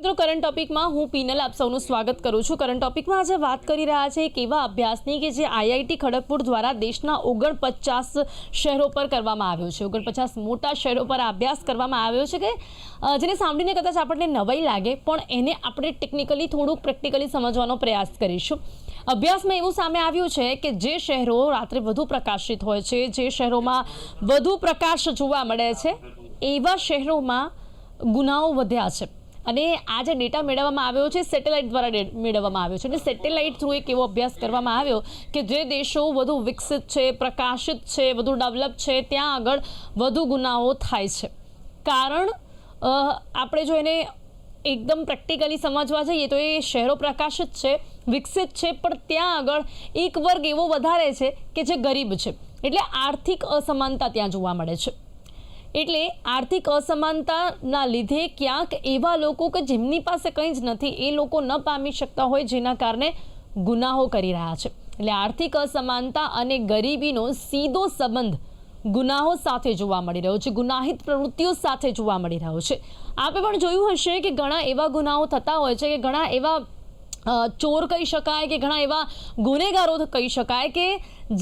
મિત્રો કરંટ ટોપિકમાં હું પીનલ આપ સૌનું સ્વાગત કરું છું। કરંટ ટોપિકમાં આજે વાત કરી રહ્યા છે એક એવા અભ્યાસની કે જે આઈઆઈટી ખડગપુર દ્વારા દેશના 49 શહેરો પર કરવામાં આવ્યો છે। 49 મોટા શહેરો પર અભ્યાસ કરવામાં આવ્યો છે કે જેને સાંભળીને કદાચ આપણને નવાઈ લાગે પણ એને આપણે ટેકનિકલી થોડુંક પ્રેક્ટિકલી સમજવાનો પ્રયાસ કરીશું। અભ્યાસમાં એવું સામે આવ્યું છે કે જે શહેરો રાત્રે વધુ પ્રકાશિત હોય છે, જે શહેરોમાં વધુ પ્રકાશ જોવા મળે છે, એવા શહેરોમાં ગુનાઓ વધ્યા છે। અને આ જે ડેટા મેળવવામાં આવ્યો છે સેટેલાઇટ દ્વારા મેળવવામાં આવ્યો છે અને સેટેલાઇટ થ્રુ એક એવો અભ્યાસ કરવામાં આવ્યો કે જે દેશો વધુ વિકસિત છે, પ્રકાશિત છે, વધુ ડેવલપ છે, ત્યાં આગળ વધુ ગુનાઓ થાય છે। કારણ આપણે જો એને એકદમ પ્રેક્ટિકલી સમજવા જઈએ તો એ શહેરો પ્રકાશિત છે, વિકસિત છે, પણ ત્યાં આગળ એક વર્ગ એવો વધારે છે કે જે ગરીબ છે, એટલે આર્થિક અસમાનતા ત્યાં જોવા મળે છે। એટલે આર્થિક અસમાનતાના લીધે ક્યાંક એવા લોકો કે જેમની પાસે કંઈ જ નથી એ લોકો ન પામી શકતા હોય, જેના કારણે ગુનાહો કરી રહ્યા છે। એટલે આર્થિક અસમાનતા અને ગરીબીનો સીધો સંબંધ ગુનાહો સાથે જોવા મળી રહ્યો છે, ગુનાહિત પ્રવૃત્તિઓ સાથે જોવા મળી રહ્યો છે। આપણે પણ જોયું હશે કે ઘણા એવા ગુનાઓ થતા હોય છે કે ઘણા એવા ચોર કહી શકાય કે ઘણા એવા ગુનેગારો કહી શકાય કે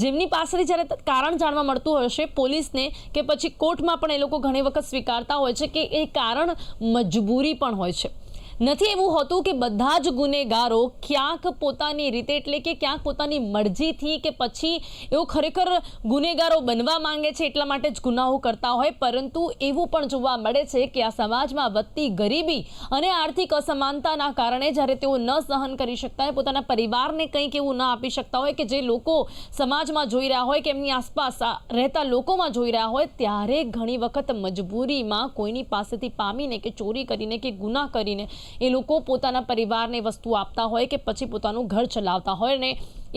જેમની પાસેથી જ્યારે કારણ જાણવા મળતું હશે પોલીસને કે પછી કોર્ટમાં પણ એ લોકો ઘણી વખત સ્વીકારતા હોય છે કે એ કારણ મજબૂરી પણ હોય છે। નથી એવું હોતું કે બધા જ ગુનેગારો ક્યાંક પોતાની રીતે એટલે કે ક્યાંક પોતાની મરજીથી કે પછી એવો ખરેખર ગુનેગારો બનવા માંગે છે એટલા માટે જ ગુનાઓ કરતા હોય, પરંતુ એવું પણ જોવા મળે છે કે આ સમાજમાં વધતી ગરીબી અને આર્થિક અસમાનતાના કારણે જ્યારે તેઓ ન સહન કરી શકતા હોય, પોતાના પરિવારને કંઈક એવું ન આપી શકતા હોય કે જે લોકો સમાજમાં જોઈ રહ્યા હોય કે એમની આસપાસ રહેતા લોકોમાં જોઈ રહ્યા હોય, ત્યારે ઘણી વખત મજબૂરીમાં કોઈની પાસેથી પામીને કે ચોરી કરીને કે ગુના કરીને એ લોકો પોતાના પરિવારને વસ્તુ આપતા હોય કે પછી પોતાનું ઘર ચલાવતા હોય ને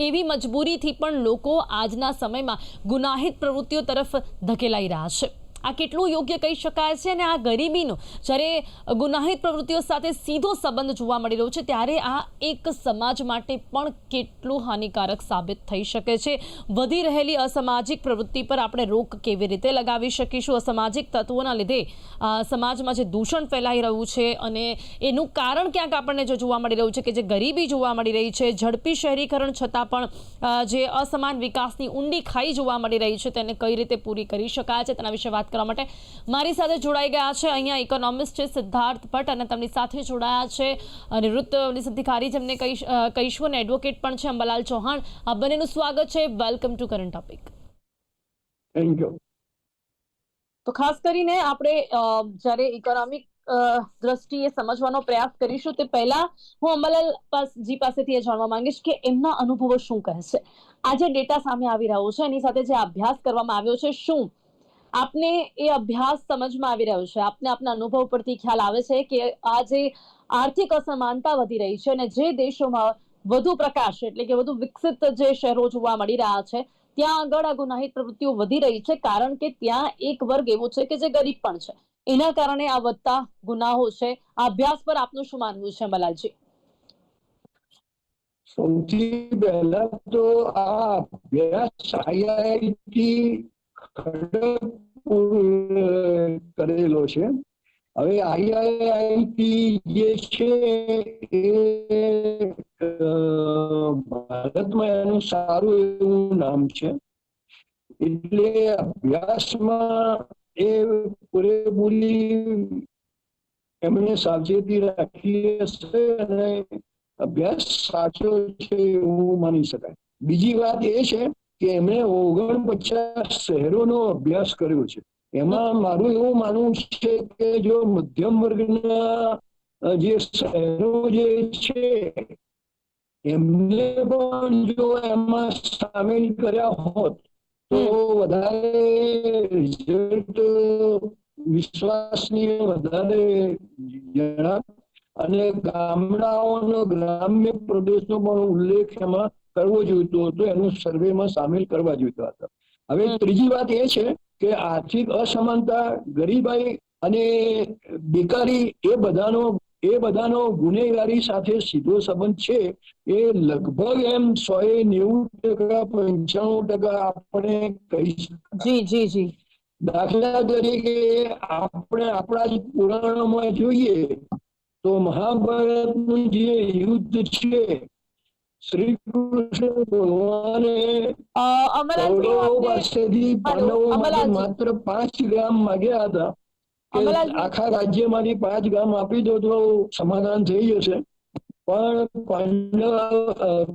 એવી મજબૂરીથી પણ લોકો આજના સમયમાં ગુનાહિત પ્રવૃત્તિઓ તરફ ધકેલાઈ રહ્યા છે। આ કેટલું યોગ્ય કહી શકાય છે અને આ ગરીબીનો જ્યારે ગુનાહિત પ્રવૃત્તિઓ સાથે સીધો સંબંધ જોવા મળી રહ્યો છે ત્યારે આ એક સમાજ માટે પણ કેટલું હાનિકારક સાબિત થઈ શકે છે। વધી રહેલી અસામાજિક પ્રવૃત્તિ પર આપણે રોક કેવી રીતે લગાવી શકીશું? અસામાજિક તત્વોના લીધે સમાજમાં જે દૂષણ ફેલાઈ રહ્યું છે અને એનું કારણ ક્યાંક આપણને જો જોવા મળી રહ્યું છે કે જે ગરીબી જોવા મળી રહી છે, ઝડપી શહેરીકરણ છતાં પણ જે અસમાન વિકાસની ઊંડી ખાઈ જોવા મળી રહી છે, તેને કઈ રીતે પૂરી કરી શકાય છે તેના વિશે વાત કરવા માટે મારી સાથે જોડાઈ ગયા છે અહીંયા ઇકોનોમિસ્ટ છે સિદ્ધાર્થ ભટ્ટ અને તેમની સાથે જોડાયા છે નિવૃત્ત અધિકારી જેમને કહીશું અને એડવોકેટ પણ છે અંબાલાલ ચૌહાણ। આ બંનેનું સ્વાગત છે। Welcome to current topic. Thank you. તો ખાસ કરીને આપણે જ્યારે ઇકોનોમિક દ્રષ્ટિએ સમજવાનો પ્રયાસ કરીશું તે પહેલા હું અંબાલાલ જી પાસેથી એ જાણવા માંગીશ કે એમના અનુભવો શું કહે છે? આ જે ડેટા સામે આવી રહ્યો છે એની સાથે જે અભ્યાસ કરવામાં આવ્યો છે, શું આપને એ અભ્યાસ સમજમાં આવી રહ્યો છે? આપને આપના અનુભવ પરથી ખ્યાલ આવે છે કે આ જે આર્થિક અસમાનતા વધી રહી છે અને જે દેશોમાં વધુ પ્રકાશ એટલે કે વધુ વિકસિત જે શહેરો જોવા મળી રહ્યા છે ત્યાં આગળ આ ગુનાહિત પ્રવૃત્તિઓ વધી રહી છે, કારણ કે ત્યાં એક વર્ગ એવો છે કે જે ગરીબ પણ છે, એના કારણે આ વધતા ગુનાહો છે। આ અભ્યાસ પર આપનું શું માનવું છે અંબાલાલજી? સૌથી પહેલા તો આ અભ્યાસ આઈઆઈટી ખડગપુર કરેલો છે। હવે આઈઆઈટી જે છે એ ભારતમાં એનું સારું એવું નામ છે, એટલે અભ્યાસમાં એ પૂરેપૂરી એમણે સાવચેતી રાખી હશે અને અભ્યાસ સાચો છે એવું માની શકાય। બીજી વાત એ છે કે એમણે 49 શહેરોનો અભ્યાસ કર્યો છે। એમાં મારું એવું માનવું છે કે જો મધ્યમ વર્ગના જે શહેરો જે છે એમને પણ જો એમાં સામેલ કર્યા હોત તો વધારે રિઝલ્ટ વિશ્વાસનીય વધારે જણાત અને ગામડાઓનો ગ્રામ્ય પ્રદેશનો પણ ઉલ્લેખ એમાં કરવો જોઈતો હતો, એનો સર્વેમાં સામેલ કરવા જોઈતા હતા। હવે ત્રીજી વાત એ છે કે આર્થિક અસમાનતા, ગરીબાઈ અને બેકારી એ બધાનો ગુનેગારી સાથે સીધો સંબંધ છે। એ લગભગ એમ 190% 95% આપણે કહી શકીએ। દાખલા તરીકે આપણે આપણા જ પુરાણોમાં જોઈએ તો મહાભારતનું જે યુદ્ધ છે, શ્રી કૃષ્ણ ભગવાને અમરલાલજી હું કૌરવો આપને પાસેથી હેલો પાંડવો માટે અમરલાલજી માત્ર 5 ગામ માંગ્યા હતા કે અમરલાલજી આખા રાજ્યમાંથી 5 ગામ આપી દો તો સમાધાન થઈ જશે. પણ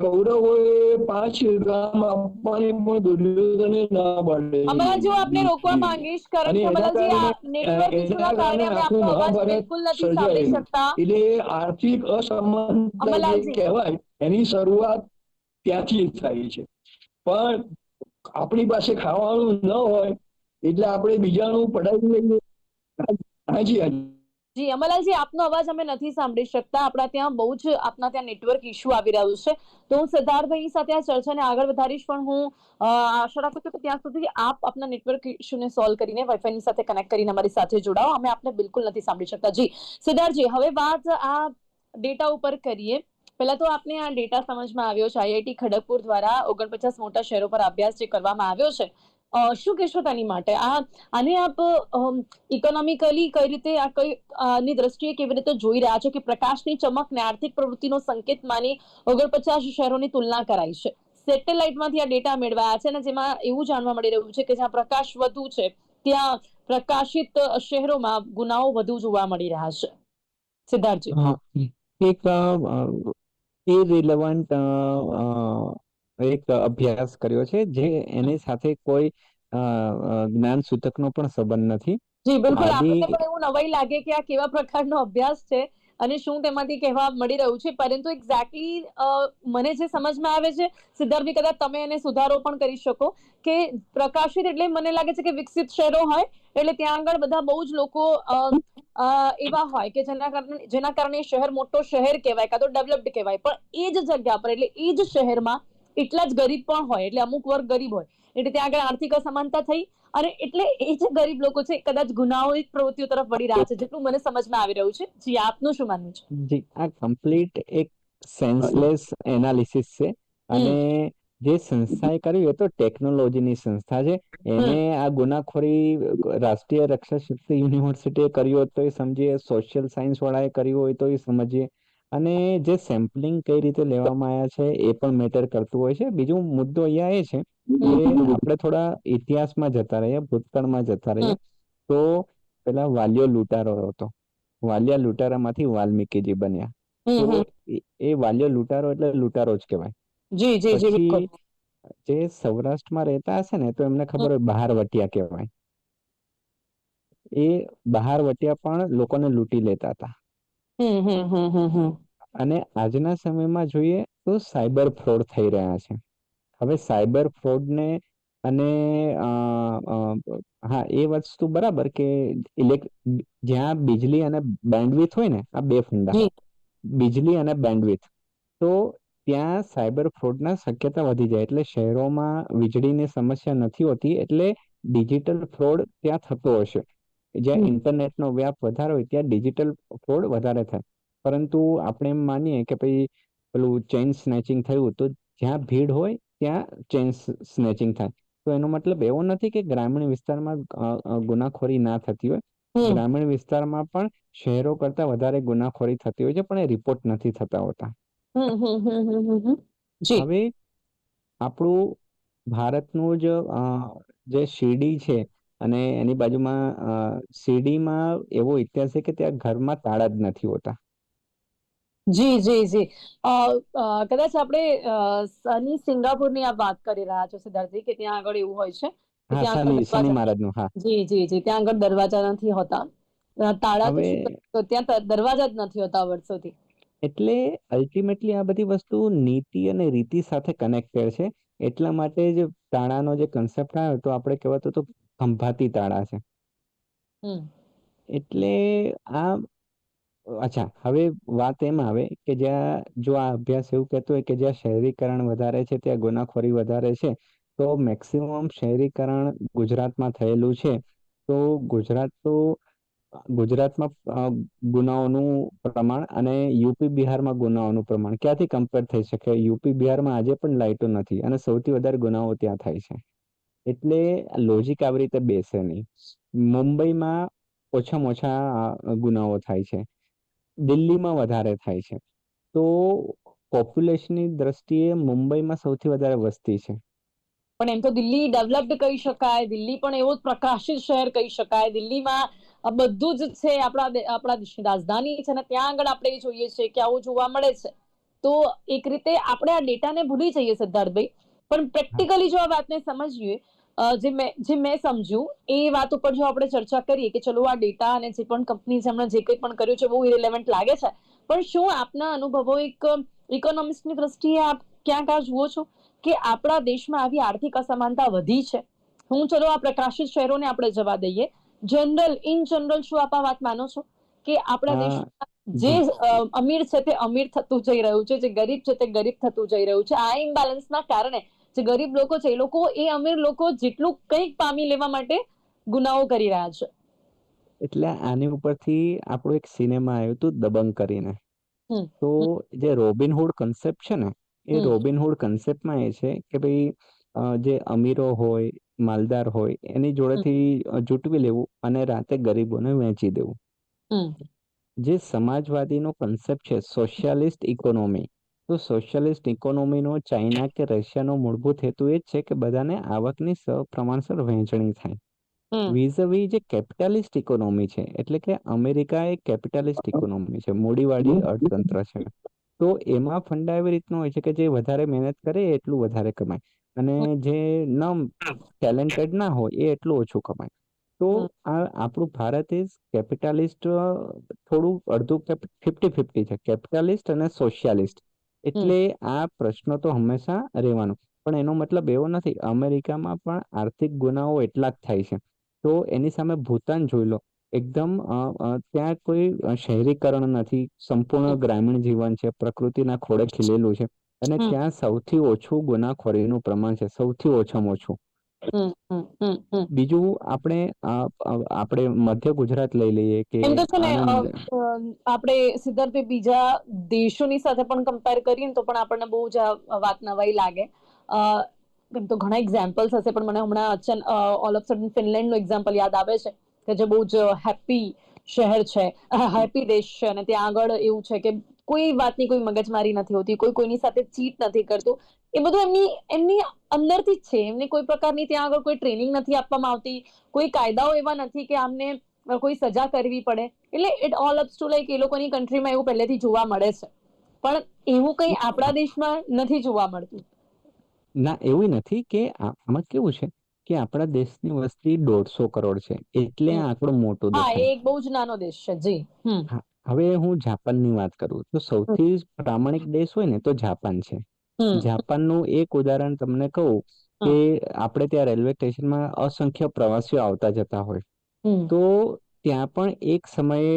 કૌરવોએ 5 ગામ આપવાની પણ દુર્યોધને ના અમરલાલજી હું આપને રોકવા પાડી માંગીશ કારણ અને કે અમરલાલજી આ નેટવર્ક ઇસ્યુના કારણે અમે આખું આપનો અવાજ મહાભારત બિલકુલ નથી સાંભળી સર્જાયેલું. શકતા. એટલે આર્થિક અસમાનતા જે અમરલાલજી કહેવાય એની શરૂઆત ત્યાંથી જ થાય છે. પણ આપણી પાસે ખાવાનું ન હોય એટલે આપણે બીજાનું પડાવી લઈએ. હાજી હાજી. જી અમરલાલજી આપનો અવાજ અમે નથી સાંભળી શકતા. આપણા ત્યાં બહુ જ આપના ત્યાં નેટવર્ક ઇશ્યુ આવી રહ્યું છે. તો હું સિદ્ધાર્થભાઈની સાથે આ ચર્ચાને આગળ વધારીશ, પણ હું આશા રાખું છું કે ત્યાં સુધી આપ આપના નેટવર્ક ઇશ્યુને સોલ્વ કરીને વાઈફાઈની સાથે કનેક્ટ કરીને અમારી સાથે જોડાઓ. અમે આપને બિલકુલ નથી સાંભળી શકતા. જી સિદ્ધાર્થજી, હવે વાત આ ડેટા ઉપર કરીએ. પહેલા તો આપને આ ડેટા સમજમાં આવ્યો છે. આઈઆઈટી ખડગપુર દ્વારા 49 મોટા શહેરો પર અભ્યાસ જે કરવામાં આવ્યો છે, શું કહેશો તેની માટે? આને આપ ઇકોનોમિકલી કઈ રીતે આ કઈ ની દ્રષ્ટિએ કેવી રીતે જોઈ રહ્યા છો કે પ્રકાશની ચમક ને આર્થિક પ્રવૃત્તિનો સંકેત માની 49 શહેરોની તુલના કરાઈ છે? સેટેલાઇટમાંથી આ ડેટા મેળવાયા છે અને જેમાં એવું જાણવા મળી રહ્યું છે કે જ્યાં પ્રકાશ વધુ છે ત્યાં પ્રકાશિત શહેરોમાં ગુનાઓ વધુ જોવા મળી રહ્યા છે. સિદ્ધાર્થજી. એક ઇરિલેવન્ટ એક અભ્યાસ કર્યો છે જે એની સાથે કોઈ જ્ઞાન સૂચકનો પણ સંબંધ નથી. જી બિલકુલ, આદિ આપણને પણ એવું નવાઈ લાગે કે આ કેવા પ્રકારનો અભ્યાસ છે અને શું તેમાંથી કહેવા મળી રહ્યું છે, પરંતુ એક્ઝેક્ટલી મને જે સમજમાં આવે છે, સિદ્ધાર્થભાઈ કદાચ તમે એને સુધારો પણ કરી શકો, કે પ્રકાશિત એટલે મને લાગે છે કે વિકસિત શહેરો હોય એટલે ત્યાં આગળ બધા બહુ જ લોકો એવા હોય કે જેના કારણે શહેર મોટો શહેર કહેવાય કાં તો ડેવલપ્ડ કહેવાય, પણ એ જ જગ્યા પર એટલે એ જ શહેરમાં એટલા જ ગરીબ પણ હોય, એટલે અમુક વર્ગ ગરીબ હોય એટલે ત્યાં આગળ આર્થિક અસમાનતા થઈ અને એટલે એ જે ગરીબ લોકો છે કદાચ ગુનાહિત પ્રવૃત્તિઓ તરફ વળી રહ્યા છે, જેટલું મને સમજમાં આવી રહ્યું છે. જી આપનું શું માનવું છે? જી, આ કમ્પ્લીટ એક સેન્સલેસ એનાલિસિસ છે અને જે સંસ્થાએ કર્યું એ તો ટેકનોલોજીની સંસ્થા છે. એને આ ગુનાખોરી રાષ્ટ્રીય રક્ષા શક્તિ યુનિવર્સિટીએ કર્યું હોય તો એ સમજીએ, સોશિયલ સાયન્સ વાળાએ કર્યું હોય તો એ સમજીએ, અને જે સેમ્પલિંગ કઈ રીતે લેવામાં આવ્યા છે એ પણ મેટર કરતું હોય છે. બીજું મુદ્દો અહીંયા એ છે કે આપણે થોડા ઇતિહાસમાં જતા રહીએ, ભૂતકાળમાં જતા રહીએ. તો પેલા વાલિયો લૂંટારો હતો. વાલિયા લૂંટારામાંથી વાલ્મીકીજી બન્યા. તો એ વાલિયો લૂંટારો એટલે લૂંટારો જ કહેવાય. જી જી જી બિલકુલ. પછી જે સૌરાષ્ટ્રમાં રહેતા હશે ને તો એમને ખબર હોય બહારવટિયા કહેવાય. એ બહારવટિયા પણ લોકોને લૂંટી લેતા હતા. અને આજના સમયમાં જોઈએ તો સાયબર ફ્રોડ થઈ રહ્યા છે. હવે સાયબર ફ્રોડને અને હા, એ વસ્તુ બરાબર કે જ્યાં બિજલી અને બેન્ડવિથ હોય ને, આ બે ફંડા, બિજલી અને બેન્ડવિથ, તો ત્યાં સાયબર ફ્રોડના શક્યતા વધી જાય. એટલે શહેરોમાં વીજળીની સમસ્યા નથી હોતી એટલે ડિજિટલ ફ્રોડ ત્યાં થતો હશે. જ્યાં ઇન્ટરનેટનો વ્યાપ વધારે હોય ત્યાં ડિજિટલ ફ્રોડ વધારે થાય. પરંતુ આપણે એમ માનીએ કે ભાઈ પેલું ચેઇન સ્નેચિંગ થયું તો જ્યાં ભીડ હોય ત્યાં ચેઇન સ્નેચિંગ થાય. તો એનો મતલબ એવો નથી કે ગ્રામીણ વિસ્તારમાં ગુનાખોરી ના થતી હોય. ગ્રામીણ વિસ્તારમાં પણ શહેરો કરતા વધારે ગુનાખોરી થતી હોય છે, પણ એ રિપોર્ટ નથી થતા હોતા. હવે આપણું ભારતનું જે શિરડી છે અને એની બાજુમાં શિરડીમાં એવો ઇતિહાસ છે કે ત્યાં ઘરમાં તાળા જ નથી હોતા. જી જી જી કદાચ આપણે શનિ સિંગાપુરની આ વાત કરી રહ્યા છો સિદ્ધાર્થજી, કે ત્યાં આગળ એવું હોય છે કે હા, ત્યાં આગળ શનિ મહારાજનું. હા, જી જી જી, ત્યાં આગળ દરવાજા નથી હોતા, તાળા તો હવે શું, ત્યાં દરવાજા જ નથી હોતા વર્ષોથી. એટલે અલ્ટિમેટલી આ બધી વસ્તુ નીતિ અને રીતિ સાથે કનેક્ટેડ છે. એટલા માટે જ તાળાનો જે કન્સેપ્ટ આવ્યો તો આપણે કહેવાતું તો ખંભાતી તાળા છે. એટલે આ અચ્છા, હવે વાત એમ આવે કે જ્યાં જો આ અભ્યાસ એવું કહેતો હોય કે જ્યાં શહેરીકરણ વધારે છે ત્યાં ગુનાખોરી વધારે છે, તો મેક્સિમમ શહેરીકરણ ગુજરાતમાં થયેલું છે. તો ગુજરાતમાં ગુનાઓનું પ્રમાણ અને યુપી બિહારમાં ગુનાઓનું પ્રમાણ ક્યાંથી કમ્પેર થઈ શકે? યુપી બિહારમાં આજે પણ લાઇટો નથી અને સૌથી વધારે ગુનાઓ ત્યાં થાય છે. એટલે લોજિક આવી રીતે બેસે નહીં. મુંબઈમાં ઓછામાં ઓછા ગુનાઓ થાય છે. દિલ્હીમાં વધારે થાય છે. તો પોપ્યુલેશનની દ્રષ્ટિએ મુંબઈમાં સૌથી વધારે વસ્તી છે. પણ એમ તો દિલ્હી ડેવલપ્ડ કહી શકાય, દિલ્હી પણ એવો જ પ્રકાશિત શહેર કહી શકાય. દિલ્હીમાં બધું જ છે, આપણા દેશની રાજધાની છે, અને ત્યાં આગળ આપણે એ જોઈએ છીએ કે આવું જોવા મળે છે. તો એક રીતે આપણે આ ડેટાને ભૂલી જઈએ સિદ્ધાર્થભાઈ, પણ પ્રેક્ટિકલી જો આ વાતને સમજીએ, જે મેં સમજ્યું એ વાત ઉપર જો આપણે ચર્ચા કરીએ કે ચલો આ ડેટા અને જે પણ કંપની હમણાં જે કંઈ પણ કર્યું છે બહુ ઇરેલેવન્ટ લાગે છે, પણ શું આપના અનુભવો એક ઇકોનોમિસ્ટની દ્રષ્ટિએ આપ ક્યાંક આ જુઓ છો કે આપણા દેશમાં આવી આર્થિક અસમાનતા વધી છે? હું ચલો આ પ્રકાશિત શહેરોને આપણે જવા દઈએ, ઇન જનરલ શું આપ આ વાત માનો છો કે આપણા દેશમાં જે અમીર છે તે અમીર થતું જઈ રહ્યું છે, જે ગરીબ છે તે ગરીબ થતું જઈ રહ્યું છે? આ ઇમ્બેલેન્સના કારણે જે ગરીબ લોકો છે એ લોકો એ અમીર લોકો જેટલું કંઈક પામી લેવા માટે ગુનાઓ કરી રહ્યા છે. એટલે આની ઉપરથી આપણું એક સિનેમા આવ્યું હતું દબંગ કરીને. તો જે રોબિનહુડ કન્સેપ્ટ છે ને, એ રોબિનહુડ કન્સેપ્ટમાં એ છે કે ભાઈ જે અમીરો હોય, માલદાર હોય, એની જોડેથી જૂટવી લેવું અને રાતે ગરીબોને વેચી દેવું. જે સમાજવાદીનો કન્સેપ્ટ છે સોશિયાલિસ્ટ ઇકોનોમી, તો સોશિયાલિસ્ટ ઇકોનોમીનો ચાઇના કે રશિયાનો મૂળભૂત હેતુ એ જ છે કે બધાને આવકની પ્રમાણસર વહેંચણી થાય. વીઝ જે કેપિટાલિસ્ટ ઇકોનોમી છે, એટલે કે અમેરિકા એ કેપિટાલિસ્ટ ઇકોનોમી છે, મૂડીવાળી અર્થતંત્ર છે. તો એમાં ફંડા એવી રીતનો હોય છે કે જે વધારે મહેનત કરે એટલું વધારે કમાય, અને જે ન ટેલેન્ટેડ ના હોય એ એટલું ઓછું કમાય. તો આ આપણું ભારત ઇઝ કેપિટાલિસ્ટ, થોડું અડધું 50-50 છે, કેપિટાલિસ્ટ અને સોશિયાલિસ્ટ. એટલે આ પ્રશ્ન તો હંમેશા રહેવાનો, પણ એનો મતલબ એવો નથી. અમેરિકામાં પણ આર્થિક ગુનાઓ એટલા જ થાય છે. તો એની સામે ભૂતાન જોઈ લો, એકદમ ત્યાં કોઈ શહેરીકરણ નથી, સંપૂર્ણ ગ્રામીણ જીવન છે, પ્રકૃતિના ખોળે ખીલેલું છે, અને ત્યાં સૌથી ઓછું ગુનાખોરીનું પ્રમાણ છે, સૌથી ઓછામાં ઓછું. બીજું આપણે મધ્ય ગુજરાત લઈ લઈએ કે એમ તો છે ને, આણંદ. આપણે સિદ્ધાર્થભાઈ બીજા દેશોની સાથે પણ કમ્પેર કરીએ ને તો પણ આપણને બહુ જ વાત નવાઈ લાગે. એમ તો ઘણા એક્ઝામ્પલ્સ હશે, પણ મને હમણાં ઓલ ઓફ સડન ફિનલેન્ડનું એક્ઝામ્પલ યાદ આવે છે કે જે બહુ જ હેપી શહેર છે, હેપી દેશ છે, અને ત્યાં આગળ એવું છે કે કોઈ વાતની કોઈ મગજમારી નથી હોતી, કોઈ કોઈની સાથે ચીટ નથી કરતું. એ બધું એમની અંદરથી જ છે. એમને કોઈ પ્રકારની ત્યાં આગળ કોઈ ટ્રેનિંગ નથી આપવામાં આવતી, કોઈ કાયદાઓ એવા નથી કે આમને કોઈ સજા કરવી પડે. એટલે it all ups to like એ લોકોની કન્ટ્રીમાં એવું પહેલેથી જોવા મળે છે, પણ એવું કંઈ આપણા દેશમાં નથી જોવા મળતું. ના, એવું નથી. કે આમાં કેવું છે કે આપણા દેશની વસ્તી 150 કરોડ છે, એટલે આ આંકડો મોટો હા, એ દેખાય. એક બહુ જ નાનો દેશ છે. જી. હા, હવે હું જાપાનની વાત કરું તો સૌથી પ્રામાણિક દેશ હોય ને તો જાપાન છે. જાપાનનું એક ઉદાહરણ તમને કહું કે આપણે ત્યાં રેલવે સ્ટેશનમાં અસંખ્ય પ્રવાસીઓ આવતા જતા હોય, તો ત્યાં પણ એક સમયે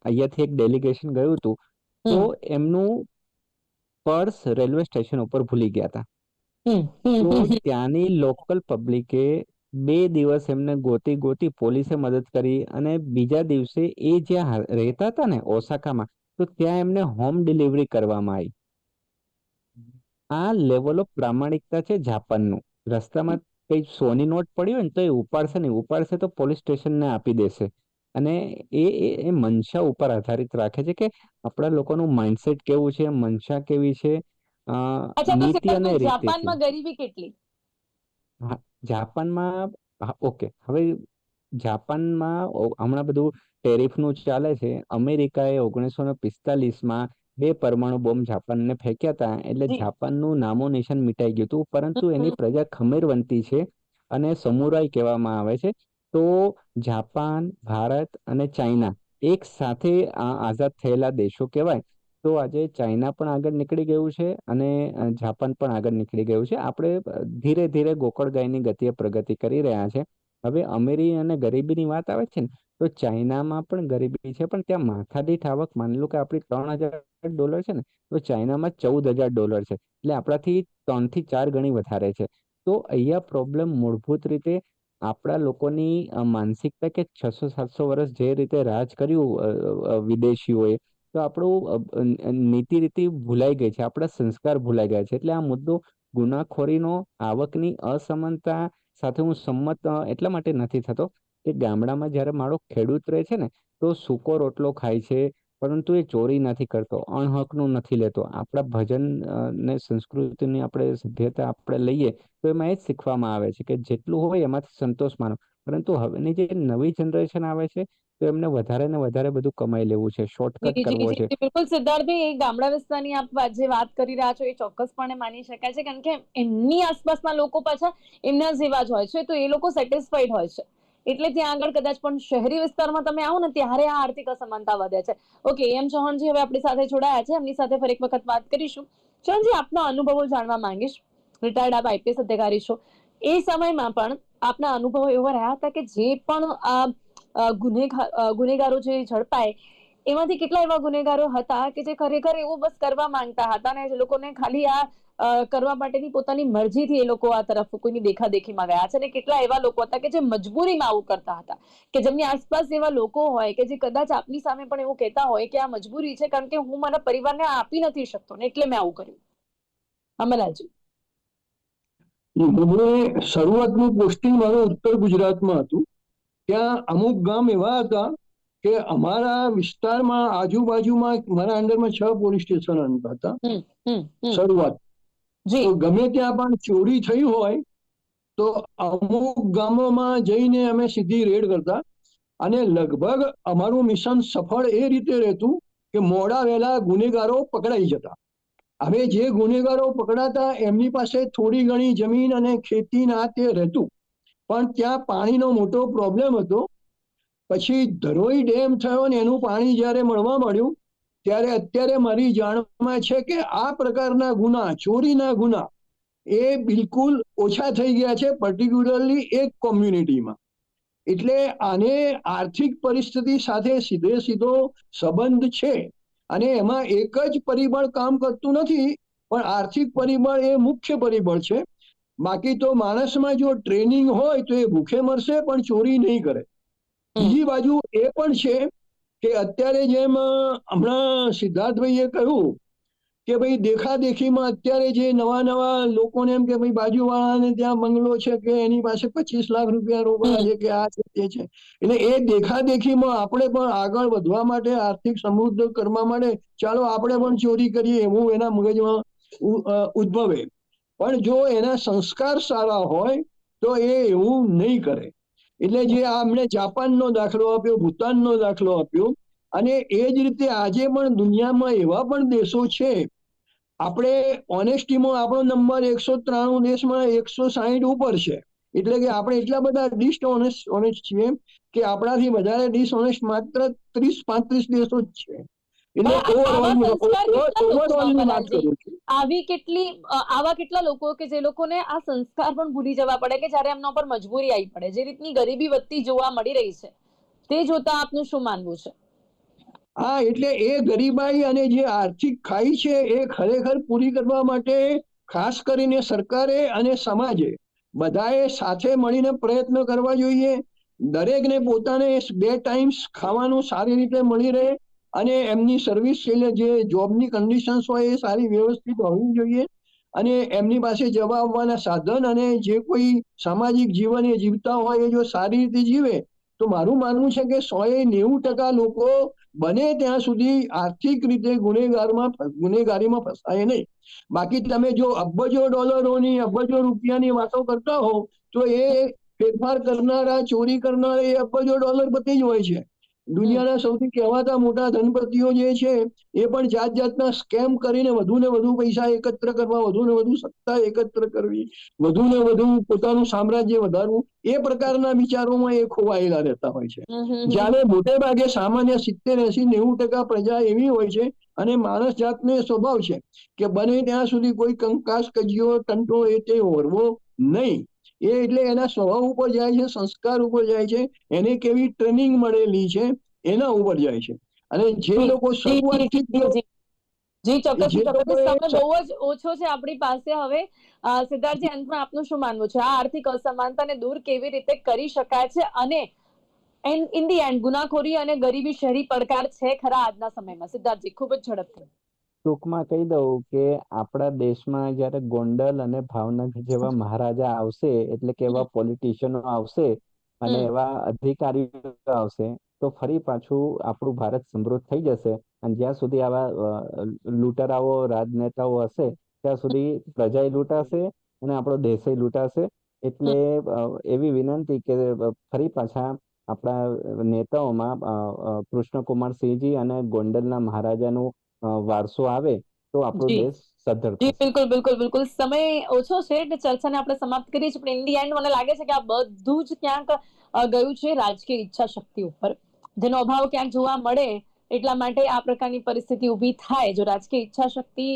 અહીંયાથી એક ડેલિગેશન ગયું હતું, તો એમનું પર્સ રેલવે સ્ટેશન ઉપર ભૂલી ગયા હતા. તો ત્યાંની લોકલ પબ્લિકે 2 દિવસ એમને ગોતી પોલીસે મદદ કરી, અને બીજા દિવસે એ જ્યાં રહેતા હતા ને ઓસાકામાં, તો ત્યાં એમને હોમ ડિલિવરી કરવામાં આવી. આ લેવલ ઓફ પ્રામાણિકતા છે જાપાનનું. રસ્તામાં કઈ સોની નોટ પડી હોય ને તો એ ઉપાડશે નહીં, ઉપાડશે તો પોલીસ સ્ટેશનને આપી દેશે. અને એ મનસા ઉપર આધારિત રાખે છે કે આપણા લોકોનું માઇન્ડસેટ કેવું છે, મનસા કેવી છે, અચ્છા, તો નીતિ અને સિદ્ધાર્થભાઈ, રીતેથી. જાપાનમાં ગરીબી કેટલી? હા, જાપાનમાં. ઓકે, હવે જાપાનમાં હમણાં બધું ટેરિફનું ચાલે છે. અમેરિકાએ 1945માં 2 પરમાણુ બોમ્બ જાપાનને ફેંક્યા હતા, એટલે જી. જાપાનનું નામો નિશાન મિટાઈ ગયું હતું. પરંતુ એની પ્રજા ખમીરવંતી છે અને સમુરાઈ કહેવામાં આવે છે. તો જાપાન, ભારત અને ચાઇના એક સાથે આઝાદ થયેલા દેશો કહેવાય. તો આજે ચાઇના પણ આગળ નીકળી ગયું છે અને જાપાન પણ આગળ નીકળી ગયું છે. આપણે ધીરે ધીરે ગોકળગાયની ગતિએ પ્રગતિ કરી રહ્યા છે. હવે અમીરી અને ગરીબીની વાત આવે છે ને, તો ચાઇનામાં પણ ગરીબી છે, પણ ત્યાં માથાદીઠ આવક માની લો કે આપણી $3,000 છે ને, તો ચાઇનામાં $14,000 છે. એટલે આપણાથી 3 થી 4 ગણી વધારે છે. તો અહીંયા પ્રોબ્લેમ મૂળભૂત રીતે આપણા લોકોની માનસિકતા, કે 600-700 વર્ષ જે રીતે રાજ કર્યું વિદેશીઓએ, તો આપણું નીતિ રીતિ ભૂલાઈ ગઈ છે, આપણા સંસ્કાર ભૂલાઈ ગયા છે. એટલે આ મુદ્દો ગુનાખોરીનો, આવકની અસમાનતા સાથે હું સંમત એટલા માટે નથી થતો કે ગામડામાં જ્યારે મારો ખેડૂત રહે છે ને, તો સૂકો રોટલો ખાય છે, પરંતુ એ ચોરી નથી કરતો, અણહકનું નથી લેતો. આપણા ભજન ને સંસ્કૃતિની આપણે સભ્યતા આપણે લઈએ તો એમાં એ જ શીખવામાં આવે છે કે જેટલું હોય એમાંથી સંતોષ માનો. પરંતુ હવેની જે નવી જનરેશન આવે છે તો એમને વધારે ને વધારે બધું કમાઈ લેવું છે, શોર્ટકટ જી જી કરવો જી છે. જી, બિલકુલ સિદ્ધાર્થભાઈ, એ ગામડા વિસ્તારની આપ જે વાત કરી રહ્યા છો એ ચોક્કસપણે માની શકાય છે, કારણ કે એમની આસપાસના લોકો પાછા એમના જેવા જ હોય છે, તો એ લોકો સેટિસ્ફાઈડ હોય છે, એટલે ત્યાં આગળ કદાચ. પણ શહેરી વિસ્તારમાં તમે આવો ને ત્યારે આ આર્થિક અસમાનતા વધે છે. ઓકે, એમ ચૌહાણજી હવે આપણી સાથે જોડાયા છે, એમની સાથે ફરી એક વખત વાત કરીશું. ચૌહાણજી, આપના અનુભવો જાણવા માંગીશ. રિટાયર્ડ આપ આઈપીએસ અધિકારી છો, એ સમયમાં પણ આપના અનુભવો એવા રહ્યા હતા કે જે પણ ગુનેગારો જે ઝડપાય એમાંથી કેટલા એવા ગુનેગારો હતા કે જે ખરેખર એવું બસ કરવા માંગતા હતા ને જે લોકોને ખાલી કરવા માટેની પોતાની મરજીથી એ લોકો આ તરફ કોઈની દેખાદેખીમાં ગયા છે, અને કેટલા એવા લોકો હતા કે જે મજબૂરીમાં આવું કરતા હતા, કે જેમની આસપાસ એવા લોકો હોય કે જે કદાચ આપની સામે પણ એવું કહેતા હોય કે આ મજબૂરી છે, કારણ કે હું મારા પરિવારને આપી નથી શકતો ને એટલે મેં આવું કર્યું. અમરલાલજી. મને શરૂઆતનું પોસ્ટિંગ મારું ઉત્તર ગુજરાતમાં હતું. ત્યાં અમુક ગામ એવા હતા કે અમારા વિસ્તારમાં આજુબાજુમાં મારા અંડરમાં 6 પોલીસ સ્ટેશન હતા શરૂઆત. તો ગમે ત્યાં પણ ચોરી થઈ હોય તો અમુક ગામોમાં જઈને અમે સીધી રેડ કરતા, અને લગભગ અમારું મિશન સફળ એ રીતે રહેતું કે મોડા વહેલા ગુનેગારો પકડાઈ જતા. હવે જે ગુનેગારો પકડાતા એમની પાસે થોડી ઘણી જમીન અને ખેતી ના તે રહેતું, પણ ત્યાં પાણીનો મોટો પ્રોબ્લેમ હતો. પછી ધરોઈ ડેમ થયો ને એનું પાણી જ્યારે મળવા મળ્યું ત્યારે અત્યારે મારી જાણમાં છે કે આ પ્રકારના ગુના, ચોરીના ગુના, એ બિલકુલ ઓછા થઈ ગયા છે, પર્ટિક્યુલરલી એક કોમ્યુનિટીમાં. એટલે આને આર્થિક પરિસ્થિતિ સાથે સીધે સીધો સંબંધ છે, અને એમાં એક જ પરિબળ કામ કરતું નથી, પણ આર્થિક પરિબળ એ મુખ્ય પરિબળ છે. બાકી તો માણસમાં જો ટ્રેનિંગ હોય તો એ ભૂખે મરશે પણ ચોરી નહીં કરે. બીજી બાજુ એ પણ છે કે અત્યારે જેમ હમણાં સિદ્ધાર્થભાઈએ કહ્યું કે ભાઈ દેખાદેખીમાં અત્યારે જે નવા નવા લોકોને એમ કે ભાઈ બાજુવાળાને ત્યાં બંગલો છે કે એની પાસે 25 લાખ રૂપિયા રોકડા છે કે આ છે તે છે, એટલે એ દેખાદેખીમાં આપણે પણ આગળ વધવા માટે, આર્થિક સમૃદ્ધ કરવા માટે ચાલો આપણે પણ ચોરી કરીએ એવું એના મગજમાં ઉદ્ભવે. પણ જો એના સંસ્કાર સારા હોય તો એ એવું નહીં કરે. એટલે જે આપણે જાપાનનો દાખલો આપ્યો, ભૂતાનનો દાખલો આપ્યો, અને એ જ રીતે આજે પણ દુનિયામાં એવા પણ દેશો છે. આપણે ઓનેસ્ટીમાં આપણો નંબર 193 દેશમાં 160 ઉપર છે. એટલે કે આપણે એટલા બધા ડિસઓનેસ્ટ છીએ કે આપણાથી વધારે ડિસઓનેસ્ટ માત્ર 30-35 દેશો જ છે. એટલે ઓવરઓલની વાત કરું છું. આવા કેટલા લોકો કે જે લોકોને આ સંસ્કાર પણ ભૂલી જવા પડે કે જ્યારે એમના પર મજબૂરી આવી પડે, જે રીતની ગરીબી વધતી જોવા મળી રહી છે તે જોતા આપનું શું માનવું છે? હા, એટલે એ ગરીબાઈ અને જે આર્થિક ખાઈ છે એ ખરેખર પૂરી કરવા માટે ખાસ કરીને સરકારે અને સમાજે બધાએ સાથે મળીને પ્રયત્ન કરવા જોઈએ. દરેકને પોતાને 2 ટાઈમ્સ ખાવાનું સારી રીતે મળી રહે, અને એમની સર્વિસ જે જોબની કન્ડિશન્સ હોય એ સારી વ્યવસ્થિત હોવી જોઈએ, અને એમની પાસે જવા આવવાના સાધન અને જે કોઈ સામાજિક જીવન એ જીવતા હોય એ જો સારી રીતે જીવે તો મારું માનવું છે કે 190% લોકો બને ત્યાં સુધી આર્થિક રીતે ગુનેગારીમાં ફસાય નહીં. બાકી તમે જો અબજો ડોલરોની, અબજો રૂપિયાની વાતો કરતા હો તો એ ફેરફાર કરનારા, ચોરી કરનારા એ અબજો ડોલર પતિ જ હોય છે. દુનિયાના સૌથી કહેવાતા મોટા ધનપતિઓ જે છે એ પણ જાત જાતના સ્કેમ કરીને વધુ ને વધુ પૈસા એકત્ર કરવા, વધુ ને વધુ સત્તા એકત્ર કરવી, વધુ ને વધુ પોતાનું સામ્રાજ્ય વધારવું, એ પ્રકારના વિચારોમાં એ ખોવાયેલા રહેતા હોય છે. જ્યારે મોટે ભાગે સામાન્ય 70-80-90% પ્રજા એવી હોય છે, અને માણસ જાતનો એ સ્વભાવ છે કે બને ત્યાં સુધી કોઈ કંકાસ, કજિયો, ટંટો એ તે ઓરવો નહીં. એ એટલે એના સ્વભાવ ઉપર જાય છે, સંસ્કાર ઉપર જાય છે, એને કેવી ટ્રેનિંગ મળેલી છે એના ઉપર જાય છે. અને જે લોકો શરૂઆતથી જી ચોક્કસ ચોક્કસ, સમય બહુ જ ઓછો છે આપણી પાસે હવે. સિદ્ધાર્થજી, અંતમાં આપનું શું માનવું છે? આ આર્થિક અસમાનતાને દૂર કેવી રીતે કરી શકાય છે, અને ઇન ધી એન્ડ ગુનાખોરી અને ગરીબી શહેરી પડકાર છે ખરા આજના સમયમાં? સિદ્ધાર્થજી, ખૂબ જ ઝડપથી. ટૂંકમાં કહી દઉં કે આપણા દેશમાં જ્યારે ગોંડલ અને ભાવનગર જેવા મહારાજા આવશે, એટલે કે એવા પોલિટિશિયનો આવશે અને એવા અધિકારીઓ આવશે, તો ફરી પાછું આપણું ભારત સમૃદ્ધ થઈ જશે. અને જ્યાં સુધી આવા લૂંટારાઓ રાજનેતાઓ હશે ત્યાં સુધી પ્રજા લૂંટાશે અને આપણો દેશ લૂંટાશે. એટલે એવી વિનંતી કે ફરી પાછા આપણા નેતાઓમાં કૃષ્ણકુમાર સિંહજી અને ગોંડલના મહારાજાનું વારસો આવે તો આપણો જી દેશ સદ્ધર જી થશે. બિલકુલ બિલકુલ બિલકુલ. સમય ઓછો છે એટલે ચર્ચાને આપણે સમાપ્ત કરીએ છીએ, પણ ઇન ધી એન્ડ મને લાગે છે કે આ બધું જ ક્યાંક ગયું છે રાજકીય ઈચ્છા શક્તિ ઉપર, જેનો અભાવ ક્યાંક જોવા મળે એટલા માટે આ પ્રકારની પરિસ્થિતિ ઊભી થાય. જો રાજકીય ઈચ્છા શક્તિ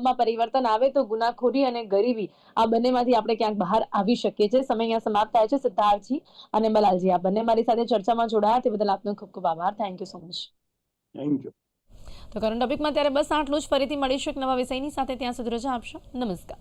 માં પરિવર્તન આવે તો ગુનાખોરી અને ગરીબી આ બંનેમાંથી આપણે ક્યાંક બહાર આવી શકીએ છીએ. સમય અહીંયા સમાપ્ત થાય છે. સિદ્ધાર્થજી અને બલાલજી, આ બંને મારી સાથે ચર્ચામાં જોડાયા તે બદલ આપનો ખૂબ ખૂબ આભાર. Thank you so much. Thank you. તો કરંટ ટોપિકમાં ત્યારે બસ આટલું જ. ફરીથી મળીશું એક નવા વિષયની સાથે. ત્યાં સુધી રજા આપશો. નમસ્કાર.